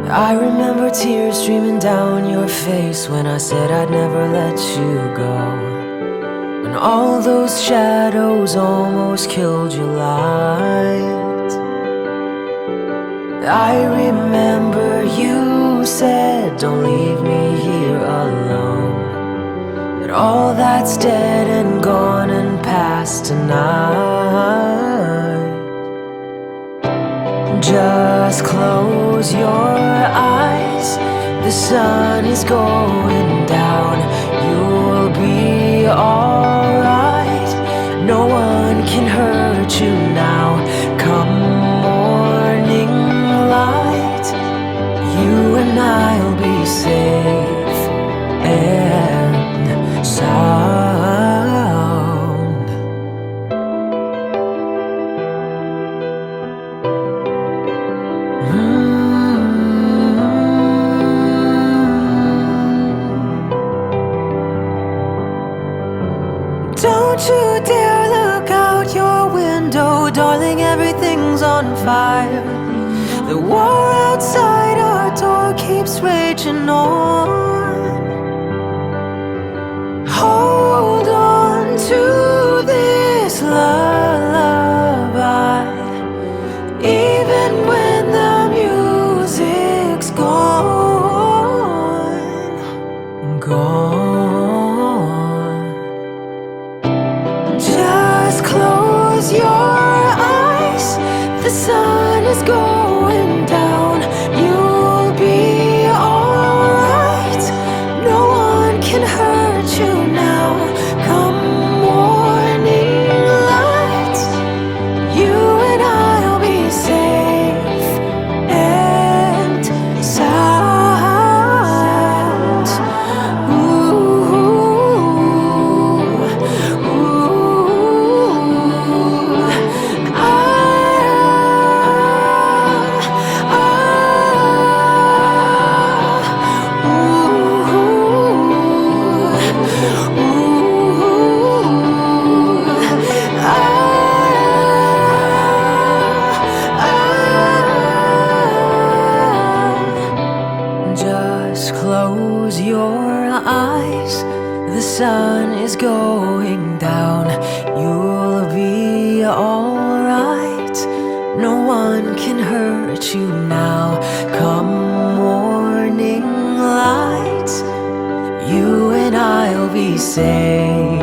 I remember tears streaming down your face when I said I'd never let you go, when all those shadows almost killed your light. I remember you said, don't leave me here alone, but all that's dead and gone and past tonight. Just close your eyes, the sun is going down. You'll be alright, no one can hurt you now. Come morning light, you and I'll be safe and sound. Don't you dare look out your window, darling, everything's on fire. The war outside our door keeps raging on. Hold on to this lullaby, even when the music's gone, gone. Just close your eyes, the sun is going down. You'll be alright, no one can hurt you now. Come morning light, you and I'll be safe and sound. Ooh, just close your eyes, the sun is going down. You'll be alright, no one can hurt you now. Come morning light, you and I'll be safe